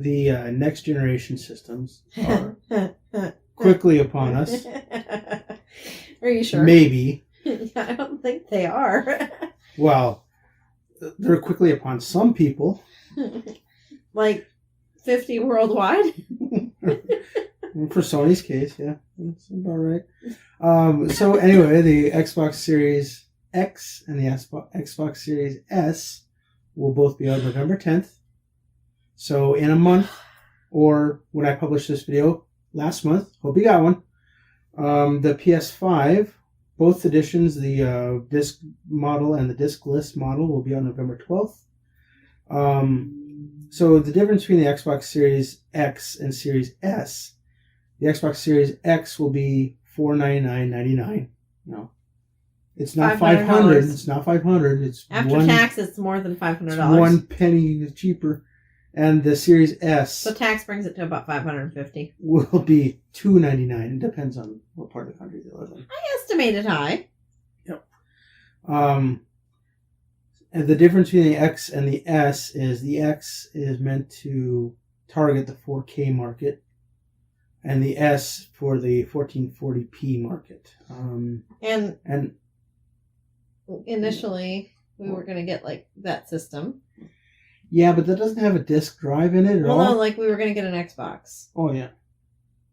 the next generation systems are quickly upon us. Are you sure? Maybe. I don't think they are. Well, they're quickly upon some people. Like 50 worldwide? For Sony's case, yeah. That's about right. So anyway, the Xbox Series X and the Xbox Series S will both be out November 10th. So in a month, or when I published this video last month, hope you got one. The PS5, both editions, the disc model and the discless model, will be on November 12th. So the difference between the Xbox Series X and Series S, the Xbox Series X will be $499.99. No, it's not $500. It's not $500. It's after tax. It's more than $500. It's 1 penny cheaper, and the Series S. So tax brings it to about $550. Will be $299. It depends on what part of the country they live in. I estimated high. Yep. And the difference between the X and the S is the X is meant to target the 4K market, and the S for the 1440p market. And initially, we were going to get like that system. Yeah, but that doesn't have a disk drive in it at all. No, like we were going to get an Xbox. Oh, yeah.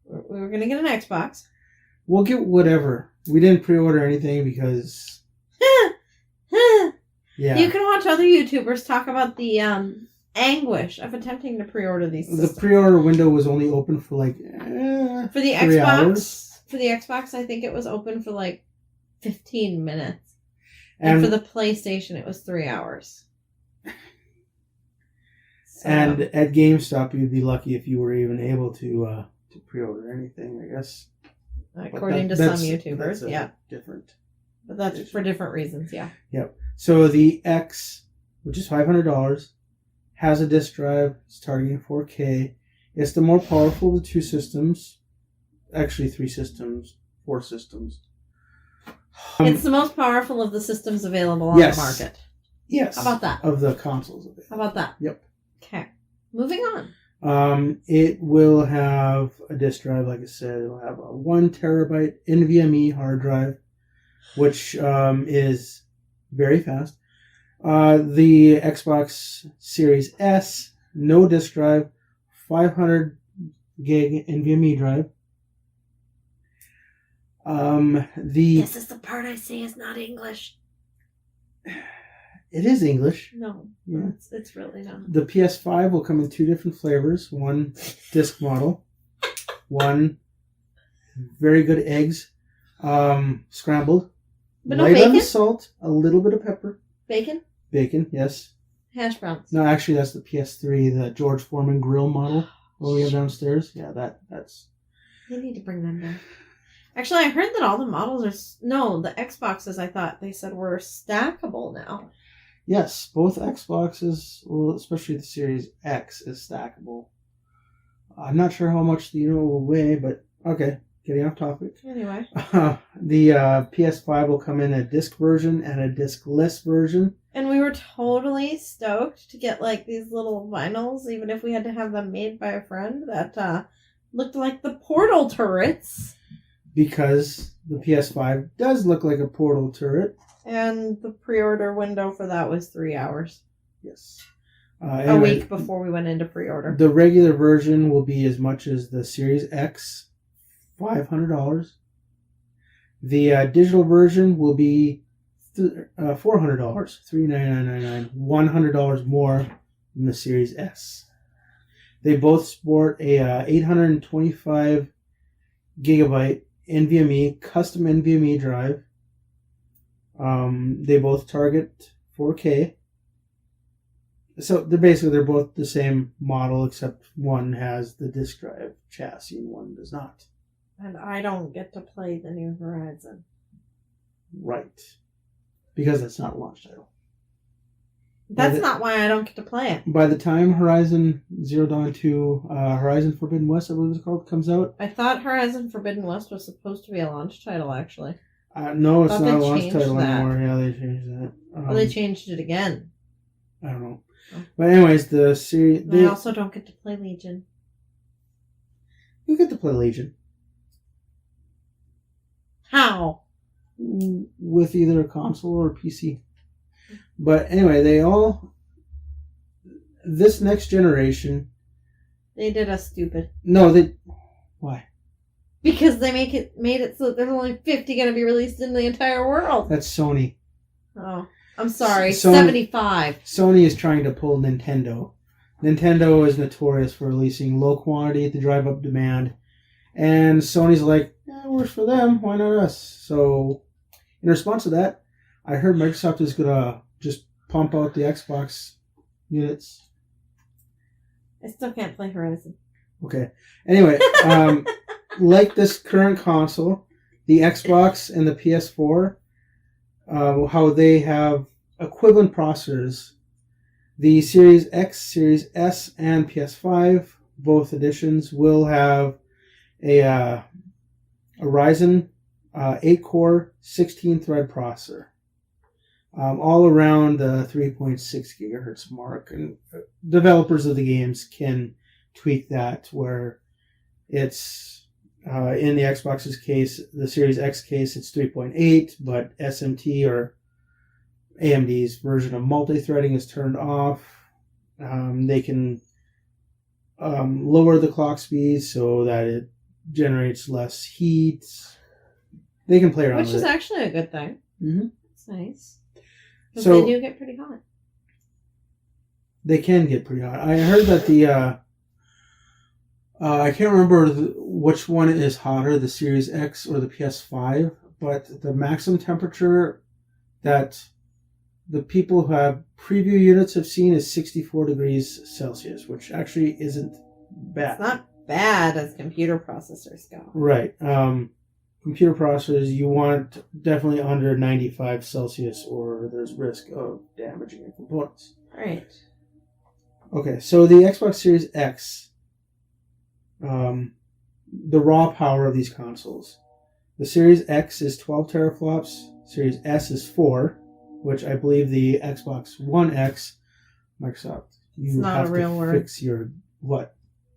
We were going to get an Xbox. We'll get whatever. We didn't pre-order anything because... Yeah. You can watch other YouTubers talk about the anguish of attempting to pre-order these systems. The pre-order window was only open for like for the 3 Xbox. hours. For the Xbox, I think it was open for like 15 minutes, and for the PlayStation, it was 3 hours. So. And at GameStop, you'd be lucky if you were even able to pre-order anything, I guess. According to some YouTubers, yeah. Different. But that's for different reasons, yeah. Yep. So the X, which is $500, has a disk drive. It's targeting 4K. It's the more powerful of the two systems. Actually, 3 systems, 4 systems. It's the most powerful of the systems available on the market. Yes. How about that? Of the consoles available. How about that? Yep. Okay. Moving on. It will have a disk drive, like I said. It will have a 1 terabyte NVMe hard drive, which is very fast. The Xbox Series S, no disk drive, 500 gig NVMe drive. This is the part I say is not English. It is English. No, yeah. It's really not. The PS5 will come in 2 different flavors. 1 disc model, 1 very good eggs, scrambled. But no light bacon? on the salt, a little bit of pepper. Bacon? Bacon, yes. Hash browns. No, actually, that's the PS3, the George Foreman grill model that we have downstairs. Yeah, that's... They need to bring them back. Actually, I heard that all the models are... No, the Xboxes, I thought they said were stackable now. Yes, both Xboxes, well, especially the Series X, is stackable. I'm not sure how much the unit will weigh, but okay. Getting off topic. Anyway. The PS5 will come in a disc version and a discless version. And we were totally stoked to get like these little vinyls, even if we had to have them made by a friend, that looked like the Portal turrets. Because the PS5 does look like a Portal turret. And the pre-order window for that was 3 hours. Yes. Anyway, a week before we went into pre-order. The regular version will be as much as the Series X. $500. The digital version will be $400, $399.99, $100 more than the Series S. They both sport a 825 gigabyte NVMe custom NVMe drive. They both target 4K. So they're both the same model, except one has the disk drive chassis and one does not. And I don't get to play the new Horizon. Right. Because it's not a launch title. That's not why I don't get to play it. By the time Horizon Zero Dawn 2, Horizon Forbidden West, I believe it's called, comes out. I thought Horizon Forbidden West was supposed to be a launch title, actually. No, it's not a launch title anymore. Yeah, they changed that. Or they changed it again. I don't know. But anyways, the series... I also don't get to play Legion. You get to play Legion. How? With either a console or a PC. But anyway, they all... This next generation... They did us stupid. No, they... Why? Because they made it so that there's only 50 going to be released in the entire world. That's Sony. Oh, I'm sorry. Sony, 75. Sony is trying to pull Nintendo. Nintendo is notorious for releasing low quantity to drive up demand. And Sony's like, it works for them. Why not us? So, in response to that, I heard Microsoft is going to just pump out the Xbox units. I still can't play Horizon. Okay. Anyway, like this current console, the Xbox and the PS4, how they have equivalent processors. The Series X, Series S, and PS5, both editions, will have a Ryzen 8-core, 16-thread processor. All around the 3.6 gigahertz mark. And developers of the games can tweak that where it's, in the Xbox's case, the Series X case, it's 3.8, but SMT or AMD's version of multi-threading is turned off. They can lower the clock speed so that it generates less heat. They can play around with it. Which is actually a good thing. Mm-hmm. It's nice. Because So, they do get pretty hot. They can get pretty hot. I heard that the... I can't remember which one is hotter, the Series X or the PS5, but the maximum temperature that the people who have preview units have seen is 64 degrees Celsius, which actually isn't bad. It's not bad as computer processors go. Right. Computer processors, you want definitely under 95 Celsius or there's risk of damaging your components. Right. Okay, so the Xbox Series X, the raw power of these consoles. The Series X is 12 teraflops, Series S is 4, which I believe the Xbox One X, Microsoft, you not have a real to word. fix your what?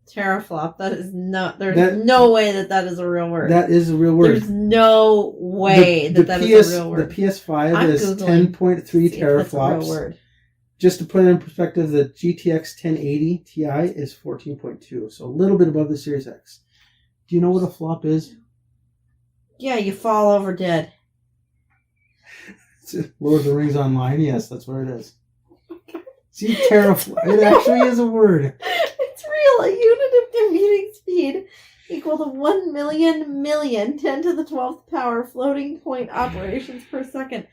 Teraflop. That is not. There's no way that is a real word. That is a real word. There's no way that is a real word. The PS5 I'm is Googling 10.3 teraflops. That's a real word. Just to put it in perspective, the GTX 1080 Ti is 14.2, so a little bit above the Series X. Do you know what a flop is? Yeah, you fall over dead. Lord of the Rings Online? Yes, that's what it is. See, teraflop. It actually is a word. It's real. A unit of computing speed equal to 1 million 10 to the 12th power floating point operations per second.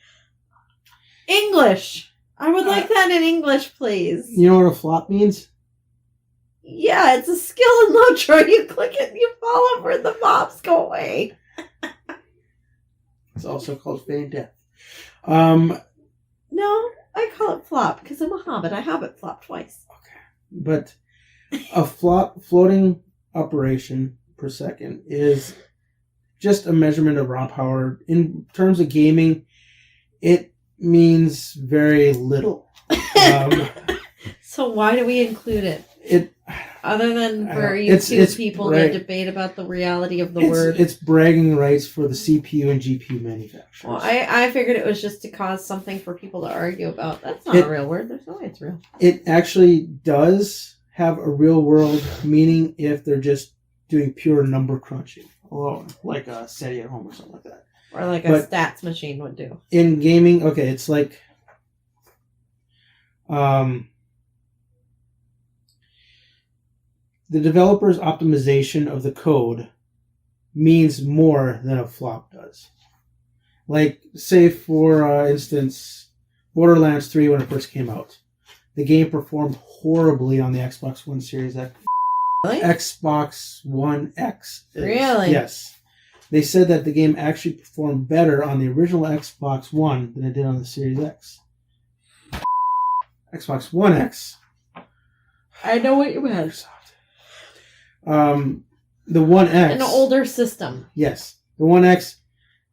English! I would like that in English, please. You know what a flop means? Yeah, it's a skill in Lotro. You click it and you fall over and the mobs go away. It's also called feign death. No, I call it flop because I'm a hobbit. I hobbit flop twice. Okay. But a floating operation per second is just a measurement of raw power. In terms of gaming, it means very little. So why do we include it? Other than for YouTube people to debate about the reality of the word. It's bragging rights for the CPU and GPU manufacturers. Well, I figured it was just to cause something for people to argue about. That's not a real word. There's no way it's real. It actually does have a real world meaning if they're just doing pure number crunching alone, like a SETI at home or something like that. Or like a stats machine would do. In gaming, okay, it's like... the developer's optimization of the code means more than a flop does. Like, say for instance, Borderlands 3 when it first came out. The game performed horribly on the Xbox One Series X. Really? Xbox One X. Really? Yes. They said that the game actually performed better on the original Xbox One than it did on the Series X. Xbox One X. I know what you meant. The One X... an older system. Yes. The One X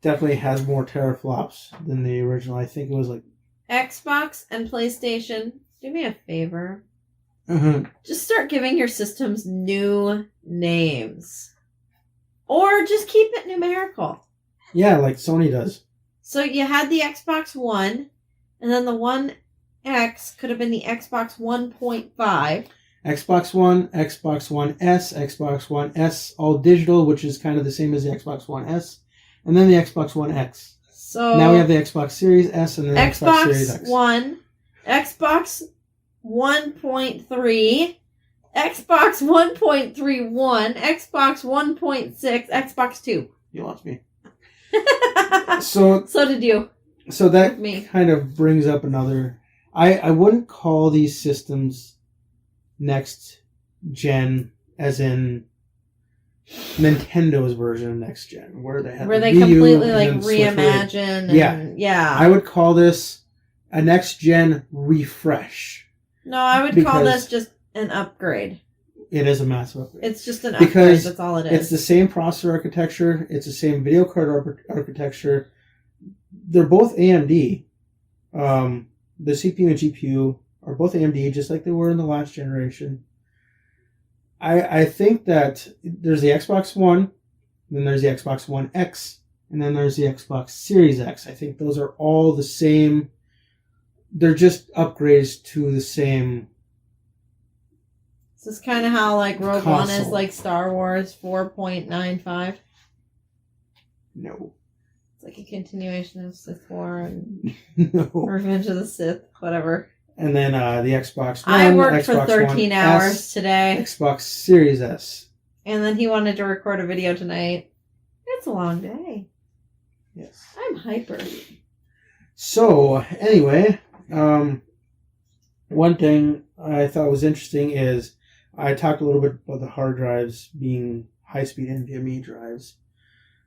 definitely has more teraflops than the original. I think it was like... Xbox and PlayStation do me a favor. Uh-huh. Just start giving your systems new names. Or just keep it numerical. Yeah, like Sony does. So you had the Xbox One, and then the One X could have been the Xbox 1.5. Xbox One, Xbox One S, Xbox One S, all digital, which is kind of the same as the Xbox One S, and then the Xbox One X. So now we have the Xbox Series S and the Xbox Series X. Xbox One, Xbox 1.3, Xbox 1.31, Xbox 1.6, Xbox 2. You lost me. So did you. So that Me. kind of brings up another... I wouldn't call these systems next gen as in Nintendo's version of next gen, where they completely like reimagine. Yeah. I would call this a next gen refresh. No, I would call this just an upgrade. It is a massive upgrade. It's just an upgrade. That's all it is. It's the same processor architecture. It's the same video card architecture. They're both AMD. The CPU and GPU are both AMD, just like they were in the last generation. I think that there's the Xbox One, then there's the Xbox One X, and then there's the Xbox Series X. I think those are all the same. They're just upgrades to the same. This is kind of how like Rogue console. One is like Star Wars 4.95. No. It's like a continuation of Sith War and No. Revenge of the Sith, whatever. And then the Xbox One. I worked Xbox for 13 One hours S, today. Xbox Series S. And then he wanted to record a video tonight. It's a long day. Yes. I'm hyper. So, anyway, one thing I thought was interesting is I talked a little bit about the hard drives being high-speed NVMe drives.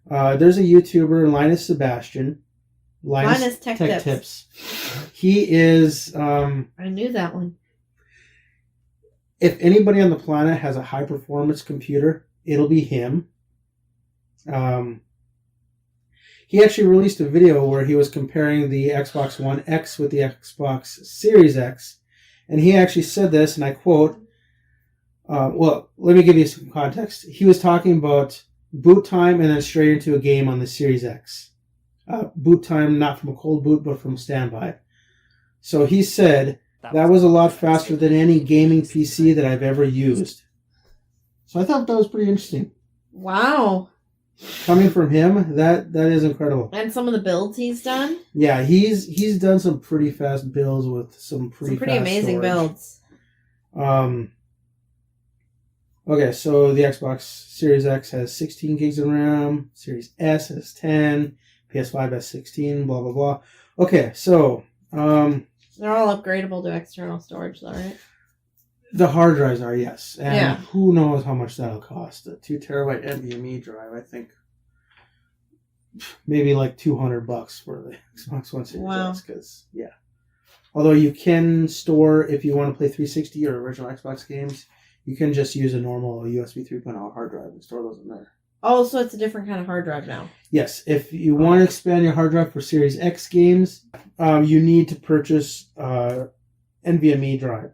There's a YouTuber, Linus Sebastian. Linus Tech Tips. He is... I knew that one. If anybody on the planet has a high-performance computer, it'll be him. He actually released a video where he was comparing the Xbox One X with the Xbox Series X. And he actually said this, and I quote... well, let me give you some context. He was talking about boot time and then straight into a game on the Series X. Boot time not from a cold boot, but from standby. So he said that was a lot faster than any gaming PC that I've ever used. So I thought that was pretty interesting. Wow. Coming from him, that is incredible. And some of the builds he's done? Yeah, he's done some pretty fast builds with some pretty amazing storage. Builds. Okay, so the Xbox Series X has 16 gigs of RAM, Series S has 10, PS5 has 16, blah, blah, blah. Okay, so... they're all upgradable to external storage, though, right? The hard drives are, yes. And yeah. Who knows how much that'll cost. A 2 terabyte NVMe drive, I think, maybe like $200 for the Xbox One Series X. Because, yeah. Although you can store, if you want to play 360 or original Xbox games, you can just use a normal USB 3.0 hard drive and store those in there. Oh, so it's a different kind of hard drive now. Yes. If you want to expand your hard drive for Series X games, you need to purchase NVMe drive,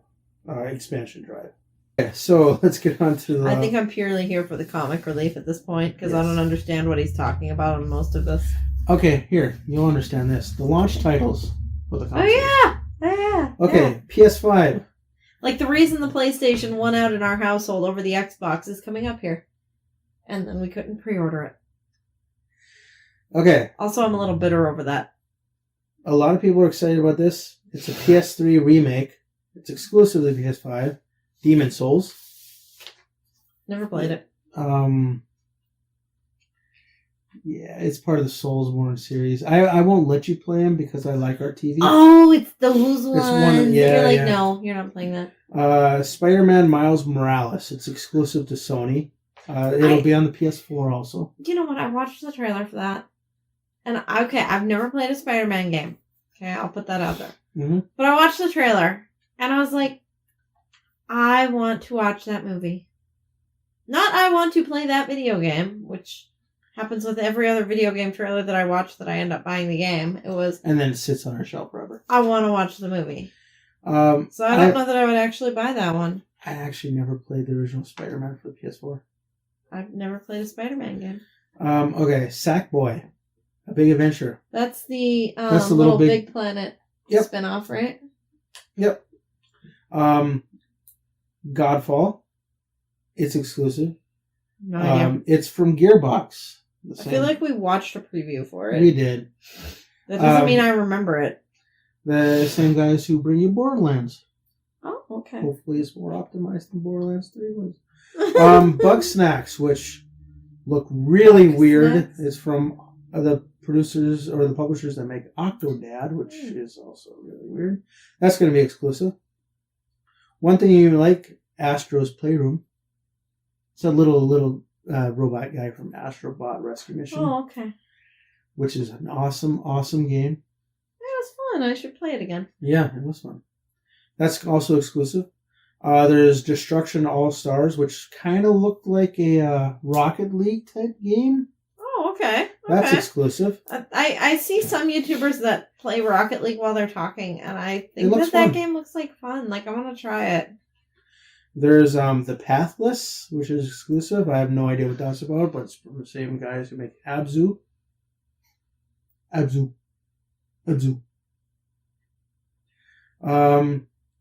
expansion drive. Okay, so let's get on to the... I think I'm purely here for the comic relief at this point, because Yes. I don't understand what he's talking about on most of this. Okay, here. You'll understand this. The launch titles for the console. Oh, yeah! Okay, yeah. PS5. Like, the reason the PlayStation won out in our household over the Xbox is coming up here. And then we couldn't pre-order it. Okay. Also, I'm a little bitter over that. A lot of people are excited about this. It's a PS3 remake. It's exclusive to PS5. Demon Souls. Never played it. Yeah, it's part of the Soulsborne series. I won't let you play them because I like our TV. Oh, it's those ones. Yeah, you're like, yeah. No, you're not playing that. Spider-Man Miles Morales. It's exclusive to Sony. It'll be on the PS4 also. You know what? I watched the trailer for that. And, okay, I've never played a Spider-Man game. Okay, I'll put that out there. Mm-hmm. But I watched the trailer, and I was like, I want to watch that movie. Not I want to play that video game, which happens with every other video game trailer that I watch that I end up buying the game. It was... And then it sits on our shelf forever. I want to watch the movie. So I don't know that I would actually buy that one. I actually never played the original Spider-Man for the PS4. I've never played a Spider-Man game. Okay, Sackboy, A Big Adventure. That's the Little Big Planet Yep. spinoff, right? Yep. Godfall. It's exclusive. No idea. It's from Gearbox. I feel like we watched a preview for it. We did. That doesn't mean I remember it. The same guys who bring you Borderlands. Oh, okay. Hopefully it's more optimized than Borderlands 3 was. Bug Snacks, which look really weird. Snacks? It's from the producers or the publishers that make Octodad, which is also really weird. That's going to be exclusive. One thing you like, Astro's Playroom. It's a little robot guy from Astrobot Rescue Mission. Oh, okay. Which is an awesome game. It was fun. I should play it again. Yeah, it was fun. That's also exclusive. There's Destruction All-Stars, which kind of looked like a Rocket League type game. Oh, okay. That's exclusive. I see some YouTubers that play Rocket League while they're talking, and I think that fun. game looks like fun. Like, I want to try it. There's The Pathless, which is exclusive. I have no idea what that's about, but it's from the same guys who make Abzu.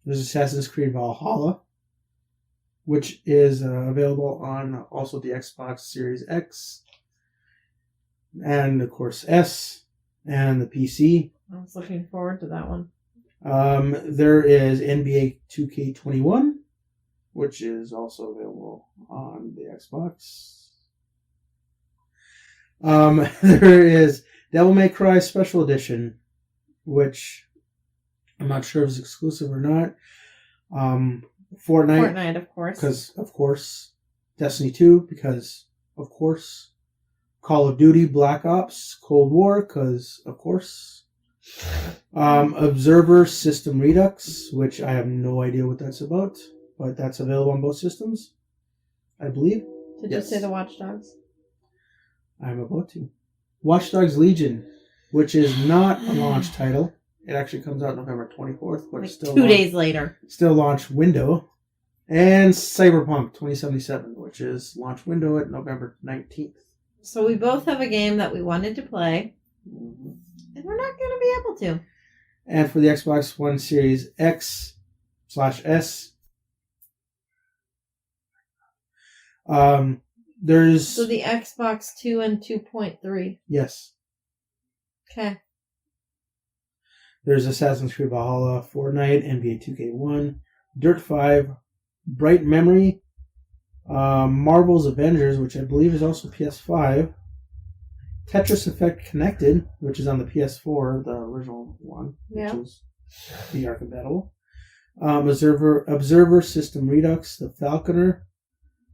There's Assassin's Creed Valhalla, which is available on also the Xbox Series X, and of course S, and the PC. I was looking forward to that one. There is NBA 2K21, which is also available on the Xbox. There is Devil May Cry Special Edition, which I'm not sure if it's exclusive or not. Fortnite, of course. Because, of course. Destiny 2, because, of course. Call of Duty, Black Ops, Cold War, because, of course. Observer System Redux, which I have no idea what that's about, but that's available on both systems, I believe. Did you say the Watch Dogs? I'm about to. Watch Dogs Legion, which is not a launch title. It actually comes out November 24th, but it's still 2 days later. Still launch window. And Cyberpunk 2077, which is launch window at November 19th. So we both have a game that we wanted to play, and we're not going to be able to. And for the Xbox One Series X/S, there's... So the Xbox 2 and 2.3. Yes. Okay. There's Assassin's Creed Valhalla, Fortnite, NBA 2K1, Dirt 5, Bright Memory, Marvel's Avengers, which I believe is also PS5, Tetris Effect Connected, which is on the PS4, the original one, which is VR compatible, Observer System Redux, The Falconer,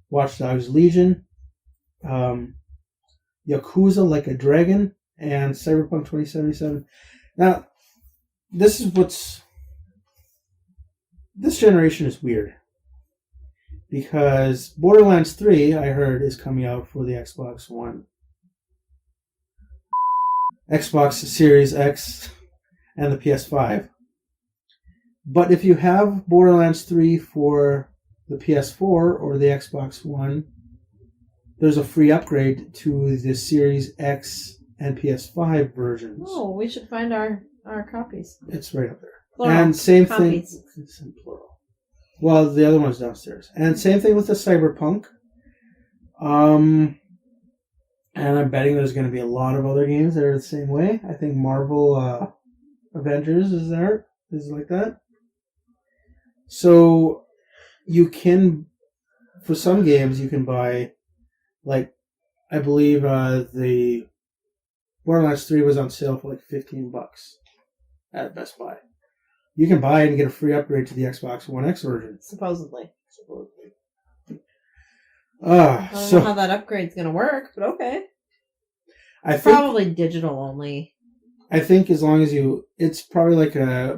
Watch Dogs Legion, Yakuza Like a Dragon, and Cyberpunk 2077. Now, this generation is weird. Because Borderlands 3, I heard, is coming out for the Xbox One. Xbox Series X and the PS5. But if you have Borderlands 3 for the PS4 or the Xbox One, there's a free upgrade to the Series X and PS5 versions. Oh, we should find our copies. It's right up there. Plural. And same copies. thing. It's in plural. Well, the other one's downstairs. And same thing with the Cyberpunk. And I'm betting there's going to be a lot of other games that are the same way. I think Marvel Avengers is like that. So you can, for some games, you can buy, like, I believe the Borderlands 3 was on sale for like $15 at Best Buy. You can buy it and get a free upgrade to the Xbox One X version. Supposedly. I don't know how that upgrade's going to work, but okay. Probably digital only. I think as long as it's probably like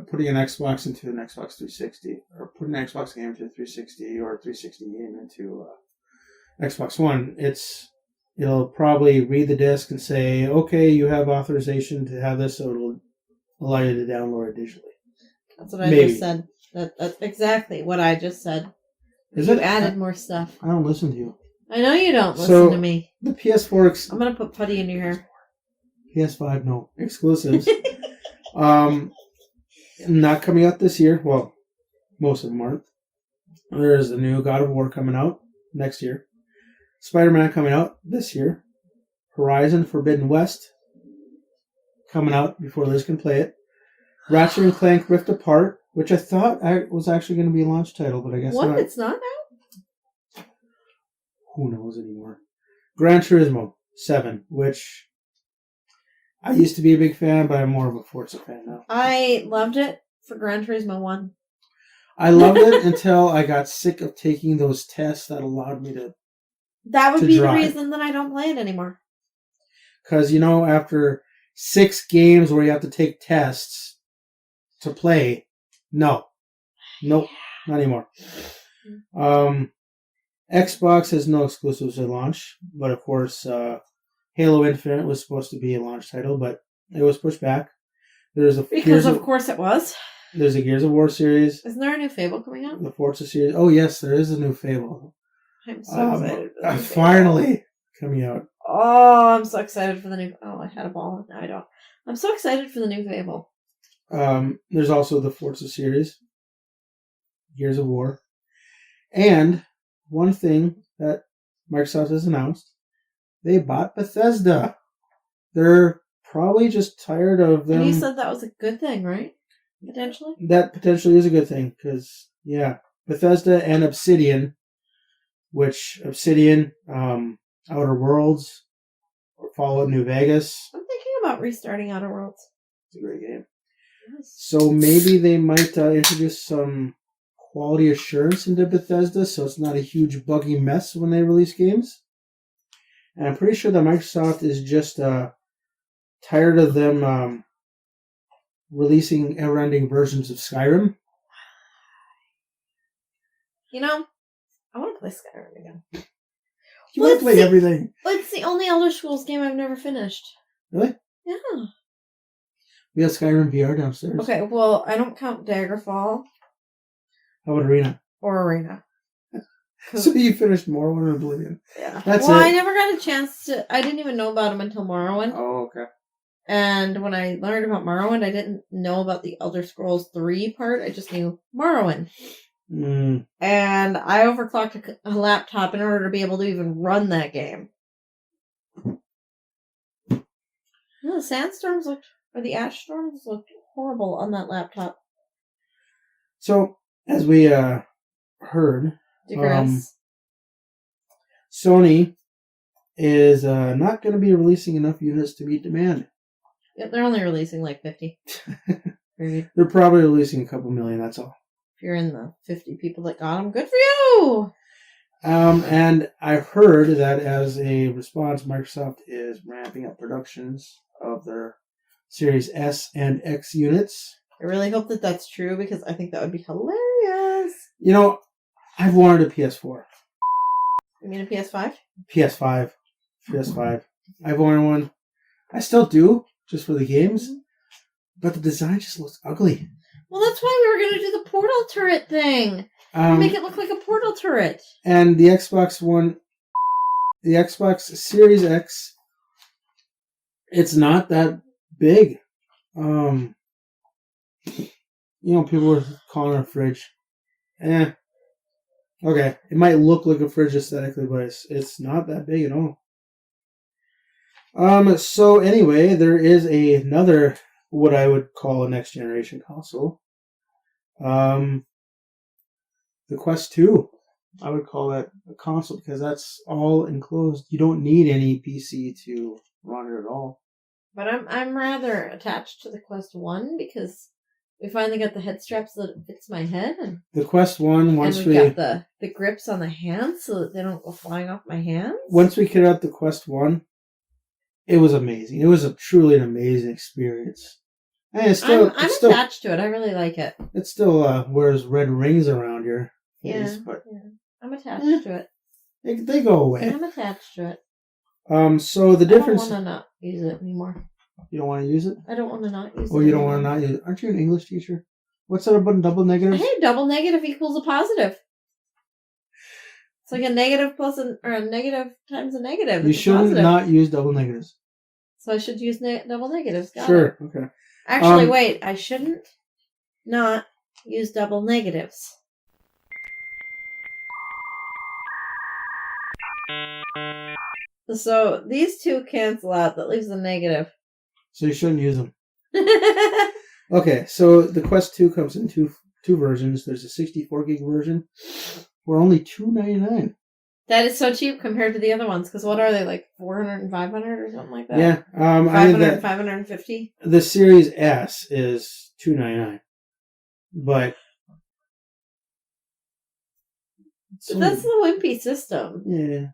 putting an Xbox into an Xbox 360, or putting an Xbox game into a 360, or a 360 game into Xbox One. It'll probably read the disc and say, okay, you have authorization to have this, so it'll allow you to download it digitally. That's what I just said. That's exactly what I just said. Is You it? added more stuff. I don't listen to you. I know you don't listen So- to me. The PS4 I'm gonna put putty in your hair. PS5, no. Exclusives. Not coming out this year. Well, most of them aren't. There's the new God of War coming out next year. Spider-Man coming out this year. Horizon Forbidden West coming out before Liz can play it. Ratchet and Clank Rift Apart, which I thought was actually going to be a launch title, but I guess What? not. It's not now? Who knows anymore? Gran Turismo 7, which I used to be a big fan, but I'm more of a Forza fan now. I loved it for Gran Turismo 1. I loved it until I got sick of taking those tests that allowed me to... That would To be drive. the reason that I don't play it anymore. Because, after 6 games where you have to take tests to play, nope, not anymore. Xbox has no exclusives at launch, but of course, Halo Infinite was supposed to be a launch title, but it was pushed back. There's a Because of course it was. There's a Gears of War series, Isn't there a new Fable coming out? the Forza series. Oh yes, there is a new Fable. I'm so excited for the new Fable. Finally coming out. Oh, I'm so excited for the new... Oh, I had a ball. Now I don't. I'm so excited for the new Fable. There's also the Forza series, Gears of War, and one thing that Microsoft has announced, they bought Bethesda. They're probably just tired of them. And you said that was a good thing, right? Potentially? That potentially is a good thing, because, Bethesda and Obsidian, which Obsidian, Outer Worlds, or Fallout New Vegas. I'm thinking about restarting Outer Worlds. It's a great game. Yes. So maybe they might introduce some quality assurance into Bethesda, so it's not a huge buggy mess when they release games. And I'm pretty sure that Microsoft is just tired of them releasing ever-ending versions of Skyrim. I want to play Skyrim again. You want to play everything. But it's the only Elder Scrolls game I've never finished. Really? Yeah. We have Skyrim VR downstairs. Okay, well, I don't count Daggerfall How about Arena? or Arena. So you finished Morrowind and Oblivion. Yeah. That's well, it. I never got a chance to... I didn't even know about them until Morrowind. Oh, okay. And when I learned about Morrowind, I didn't know about the Elder Scrolls 3 part. I just knew Morrowind. Mm. And I overclocked a laptop in order to be able to even run that game. The sandstorms looked... Or the ash storms looked horrible on that laptop. So, as we heard, Digress. Sony is not going to be releasing enough units to meet demand. Yep, they're only releasing like 50. If They're probably releasing a couple million, that's all. you're in the 50 people that got them, good for you! And I've heard that as a response, Microsoft is ramping up productions of their Series S and X units. I really hope that that's true because I think that would be hilarious. I've wanted a PS4. You mean a PS5? PS5. I've wanted one. I still do, just for the games. But the design just looks ugly. Well, that's why we were going to do the portal turret thing. Make it look like a portal turret. And the Xbox One, the Xbox Series X, it's not that big. People were calling it a fridge. Okay, it might look like a fridge aesthetically, but it's not that big at all. So anyway, there is another, what I would call a next generation console. The Quest 2. I would call that a console because that's all enclosed. You don't need any PC to run it at all. But I'm rather attached to the Quest 1 because we finally got the head straps so that it fits my head. And The Quest 1, we got the grips on the hands so that they don't go flying off my hands. Once we get out the Quest 1, it was amazing. It was truly an amazing experience. And I'm attached to it. I really like it. It still wears red rings around your face, but I'm attached to it. they go away. I'm attached to it. So the difference... I don't want to not use it anymore. You don't want to use it? I don't want to not use it. Oh, you don't want to not use it? Aren't you an English teacher? What's that about double negatives? Hey, double negative equals a positive. It's like a negative plus or a negative times a negative. You should not use double negatives. So I should use double negatives. Got sure. it. Okay. Actually, wait. I shouldn't not use double negatives. So these two cancel out. That leaves a negative. So you shouldn't use them. Okay, so the Quest 2 comes in two versions. There's a 64 gig version for only $299. That is so cheap compared to the other ones. Because what are they, like 400 and 500 or something like that? Yeah. 500 and 550? The Series S is $299. But that's the wimpy system. Yeah.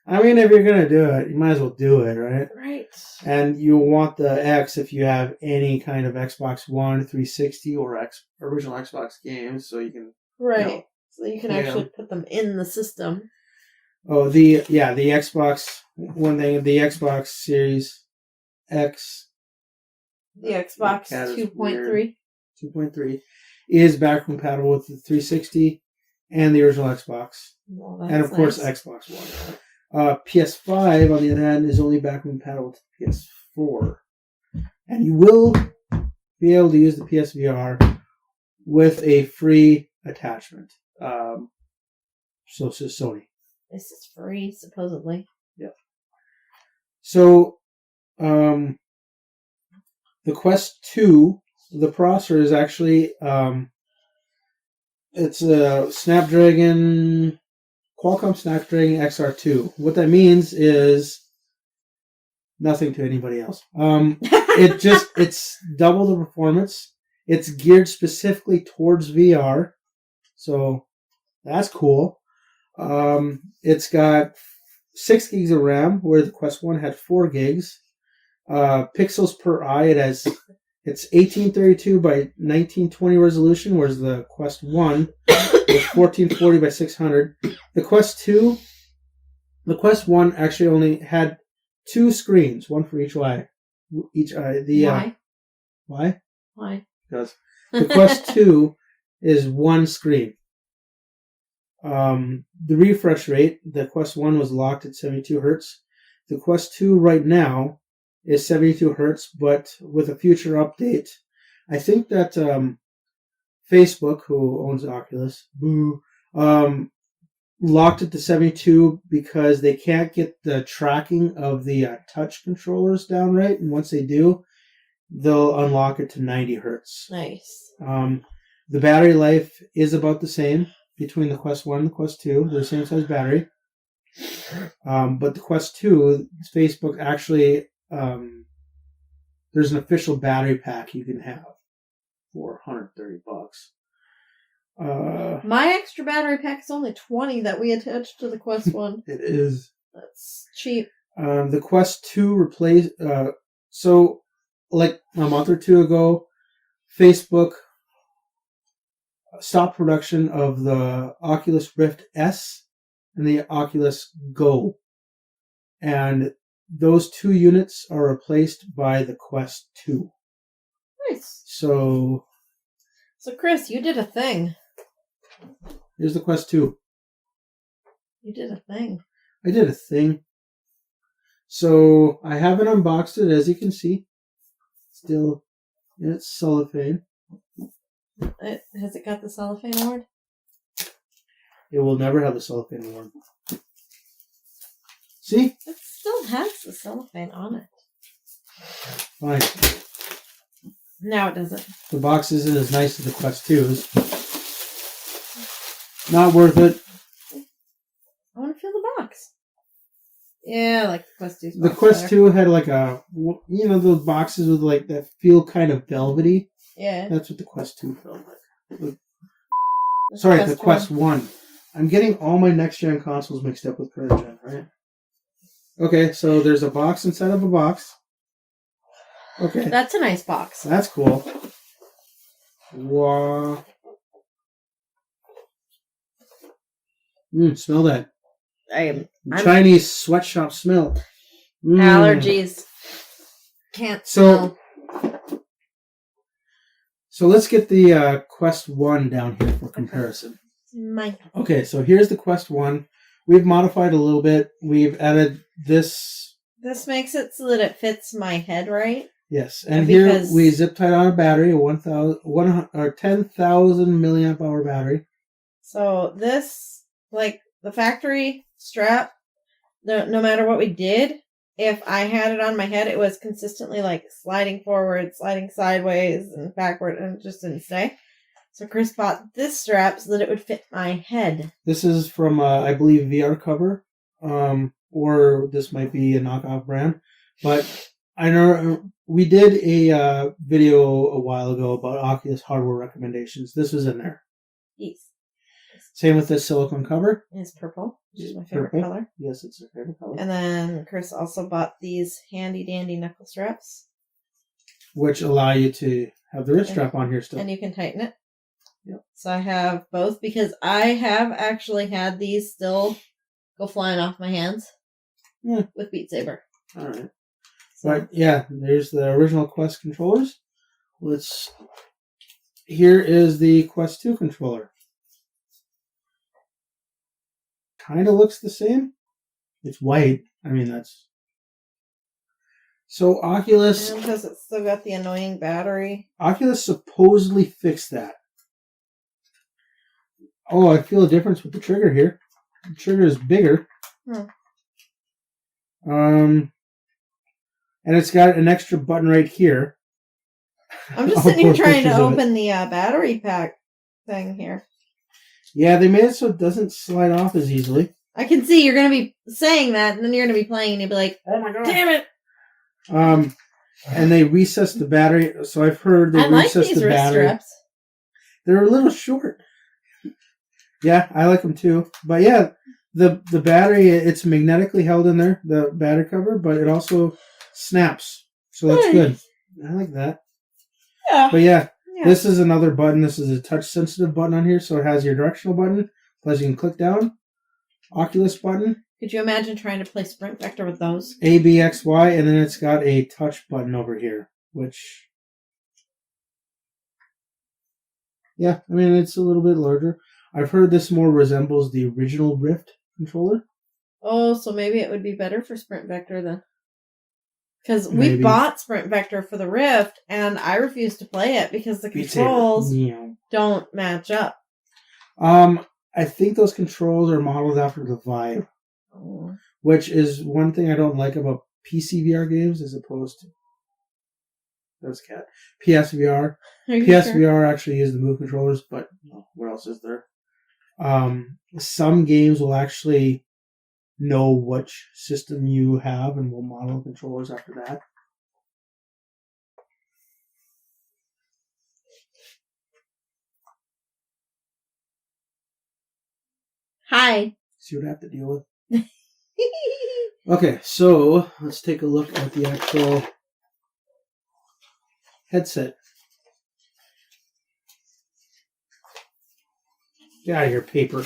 I mean, if you're going to do it, you might as well do it, right? Right. And you'll want the X if you have any kind of Xbox One, 360, or original Xbox games, so you can... Right. So you can actually put them in the system. Oh, the Xbox, one thing, the Xbox Series X. The Xbox 2.3. 2.3 is back compatible with the 360 and the original Xbox. Well, and of course, Xbox One. PS5, on the other hand, is only back compatible with the PS4. And you will be able to use the PSVR with a free attachment. So it's just Sony. This is free, supposedly. Yeah. So, the Quest 2, the processor is actually, it's a Qualcomm Snapdragon XR2. What that means is nothing to anybody else. It's double the performance. It's geared specifically towards VR. So that's cool. It's got 6 gigs of RAM, where the Quest 1 had 4 gigs. Pixels per eye, it's 1832 by 1920 resolution, whereas the Quest 1 was 1440 by 600. The Quest 1 actually only had 2 screens, one for each eye. Why? Why? Why? Because the Quest 2 is one screen. The refresh rate, the Quest 1 was locked at 72 Hertz. The Quest 2 right now is 72 Hertz, but with a future update, I think that Facebook, who owns Oculus, locked it to 72 because they can't get the tracking of the touch controllers down right, and once they do, they'll unlock it to 90 Hertz. Nice. The battery life is about the same between the Quest 1 and the Quest 2. They're the same size battery. But the Quest 2, Facebook actually, there's an official battery pack you can have for $130. My extra battery pack is only 20 that we attached to the Quest 1. It is. That's cheap. The Quest 2 replaced, so like a month or two ago, Facebook stopped production of the Oculus Rift S and the Oculus Go. And those 2 units are replaced by the Quest 2. Nice. So Chris, you did a thing. Here's the Quest 2. You did a thing. I did a thing. So I haven't unboxed it, as you can see. Still in its cellophane. Has it got the cellophane award? It will never have the cellophane award. See? It still has the cellophane on it. Fine. Now it doesn't. The box isn't as nice as the Quest 2's. Not worth it. I want to feel the box. Yeah, I like the Quest 2's The box Quest better. 2 had like those boxes with like that feel kind of velvety. Yeah. That's what the Quest 2 felt like. Sorry, the Quest 1. I'm getting all my next-gen consoles mixed up with current-gen, right? Okay, so there's a box inside of a box. Okay. That's a nice box. That's cool. Wow. Smell that. I'm Chinese sweatshop smell. allergies. Can't So, smell. So let's get the Quest 1 down here for comparison. My Okay, so here's the Quest 1. We've modified a little bit. We've added this. This makes it so that it fits my head right. Yes, and here Because- we zip tied on a battery, a 10,000 milliamp hour battery. So this, like the factory strap, no matter what we did, if I had it on my head, it was consistently like sliding forward, sliding sideways, and backward, and it just didn't stay. So Chris bought this strap so that it would fit my head. This is from, I believe, VR Cover, or this might be a knockoff brand. But I know we did a video a while ago about Oculus hardware recommendations. This was in there. Yes. Same with this silicone cover. It's purple, which is my favorite Purple. color. Yes, it's her favorite color. And then Chris also bought these handy dandy knuckle straps. Which allow you to have the wrist strap on here still. And you can tighten it. Yep. So I have both because I have actually had these still go flying off my hands with Beat Saber. All right. So, But yeah, there's the original Quest controllers. Here is the Quest 2 controller. Kind of looks the same. It's white. I mean, that's... So Oculus... and because it's still got the annoying battery. Oculus supposedly fixed that. Oh, I feel a difference with the trigger here. The trigger is bigger. And it's got an extra button right here. I'm just I'll sitting here post trying to pictures of it. open the battery pack thing here. Yeah, they made it so it doesn't slide off as easily. I can see you're going to be saying that, and then you're going to be playing, and you'll be like, Oh my god! damn it! And they recessed the battery. So I've heard they I like recessed these the wrist battery. straps. They're a little short. Yeah, I like them too. But yeah, the battery, it's magnetically held in there, the battery cover, but it also snaps. So that's good. I like that. Yeah. But yeah, Yeah. this is another button. This is a touch sensitive button on here. So it has your directional button. Plus you can click down. Oculus button. Could you imagine trying to play Sprint Vector with those? A, B, X, Y. And then it's got a touch button over here. Which... yeah, I mean, it's a little bit larger. I've heard this more resembles the original Rift controller. Oh, so maybe it would be better for Sprint Vector then. Because we Maybe. bought Sprint Vector for the Rift, and I refused to play it because the Beat Saber. controls Yeah. don't match up. I think those controls are modeled after the Vive, Oh. which is one thing I don't like about PC VR games as opposed to that's cat PSVR. Are you PSVR sure? actually use the Move controllers, but what else is there? Some games will actually know which system you have and will model controllers after that. Hi. See what I have to deal with. Okay, so let's take a look at the actual headset. Get out of here, paper.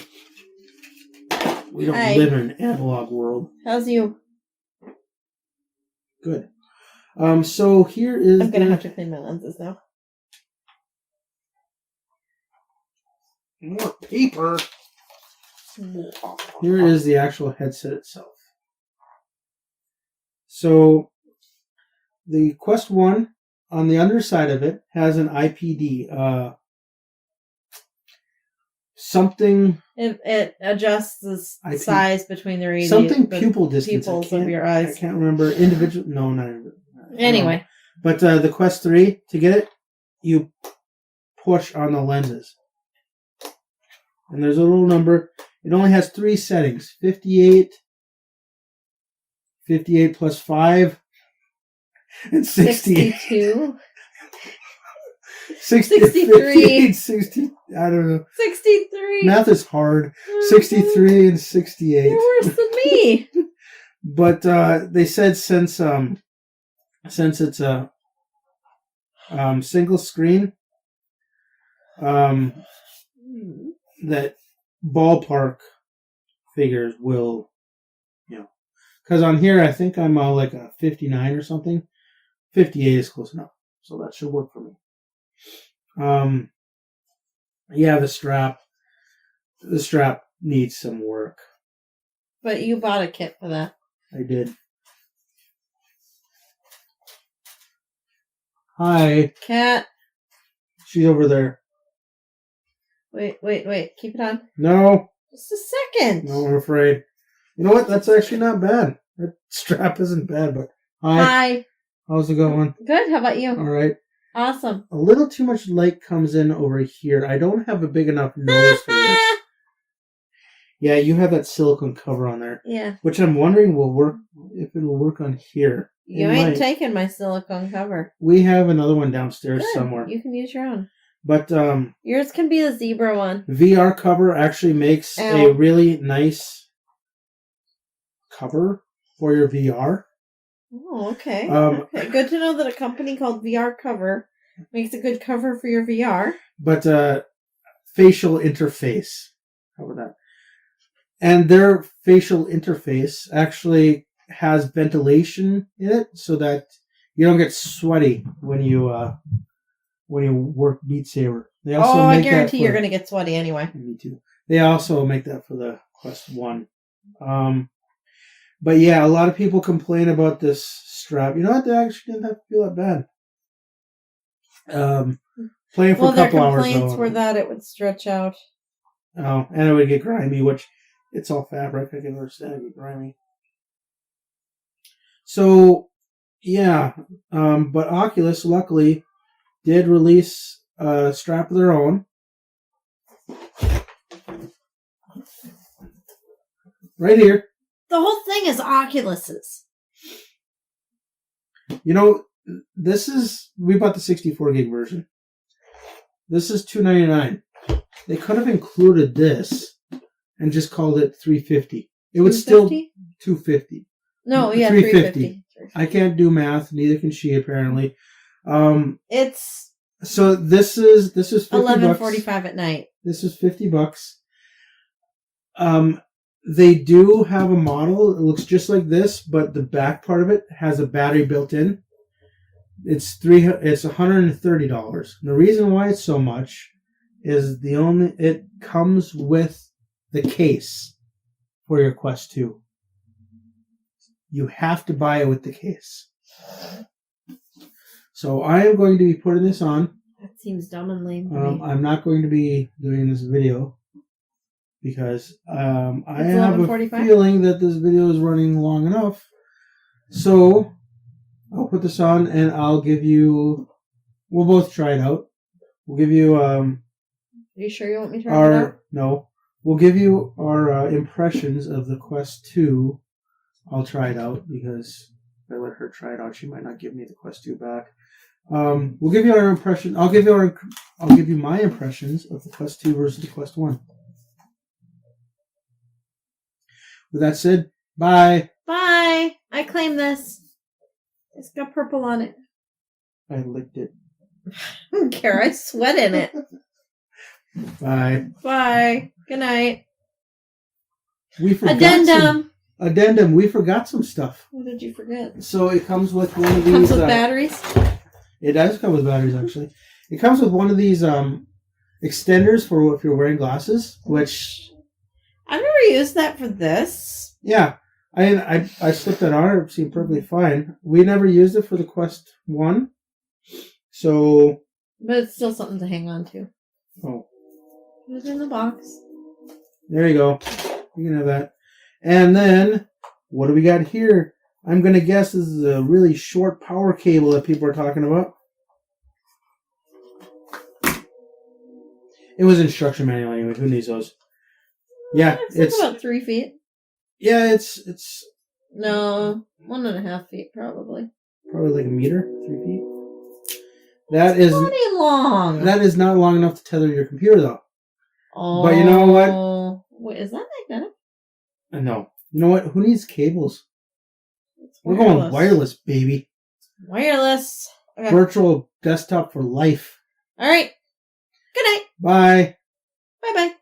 We don't Hi. live in an analog world. How's you? Good. So here is I'm gonna the- have to clean my lenses now. more paper. Here is the actual headset itself. So the Quest 1 on the underside of it has an IPD. Something adjusts the IP. size between the radius. something pupil distance. pupils I of can't, your I eyes. can't remember. Individual. No, not individual. Anyway, But the Quest 3, to get it, you push on the lenses. And there's a little number. It only has 3 settings. 58, 58 plus 5, and 68. 62. 63. 58, 60. I don't know. 63. Math is hard. 63 and 68. You're worse than me. But they said since it's a single screen, that ballpark figures will, because on here I think I'm like a 59 or something. 58 is close enough, so that should work for me. Yeah, the strap needs some work. But you bought a kit for that. I did. Hi. Cat. She's over there. Wait. Keep it on. No. Just a second. No, I'm afraid. You know what? That's actually not bad. That strap isn't bad, but Hi. How's it going? Good. How about you? All right. Awesome. A little too much light comes in over here. I don't have a big enough nose for this. Yeah, you have that silicone cover on there. Yeah. Which I'm wondering will work if it'll work on here. You ain't taking my silicone cover. We have another one downstairs Good. somewhere. You can use your own. But yours can be the zebra one. VR cover actually makes a really nice cover for your VR. Oh, okay. Okay. Good to know that a company called VR Cover makes a good cover for your VR. But facial interface. How about that? And their facial interface actually has ventilation in it so that you don't get sweaty when you work Beat Saber. They also I guarantee you're going to get sweaty anyway. Me too. They also make that for the Quest 1. But yeah, a lot of people complain about this strap. You know what? They actually didn't have to feel that bad. Playing for a couple hours. Their complaints were that it would stretch out. Oh, and it would get grimy, which it's all fabric. I can understand it get grimy. So, yeah. But Oculus, luckily, did release a strap of their own. Right here. The whole thing is Oculus's. You know, we bought the 64 gig version. This is $299. They could have included this and just called it $350. It would still $250. No, yeah, $350. I can't do math. Neither can she apparently. It's so this is $11.45 at night. This is $50. They do have a model. It looks just like this, but the back part of it has a battery built in. It's $130. The reason why it's so much is it comes with the case for your Quest 2. You have to buy it with the case. So I am going to be putting this on. That seems dumb and lame. I'm not going to be doing this video because I have a feeling that this video is running long enough. So I'll put this on and we'll both try it out. We'll give you Are you sure you want me to try it out? No. We'll give you our impressions of the Quest 2. I'll try it out because if I let her try it out, she might not give me the Quest 2 back. We'll give you our impression. I'll give you my impressions of the Quest 2 versus the Quest 1. With that said, bye. Bye. I claim this. It's got purple on it. I licked it. I don't care. I sweat in it. Bye. Bye. Good night. We forgot Addendum. We forgot some stuff. What did you forget? So it comes with one of these. Comes with batteries? It does come with batteries, actually. It comes with one of these extenders for if you're wearing glasses, which... I've never used that for this. Yeah. I slipped that on. It seemed perfectly fine. We never used it for the Quest 1. So... But it's still something to hang on to. Oh. Put it in the box. There you go. You can have that. And then, what do we got here? I'm going to guess this is a really short power cable that people are talking about. It was instruction manual anyway. Who needs those? Yeah, it's about 3 feet. Yeah, it's no, 1.5 feet probably. Probably like a meter, 3 feet. That is pretty long. That is not long enough to tether your computer though. Oh, but you know what? Wait, is that magnetic? No. You know what? Who needs cables? We're going wireless, baby. Wireless. Okay. Virtual desktop for life. All right. Good night. Bye. Bye-bye.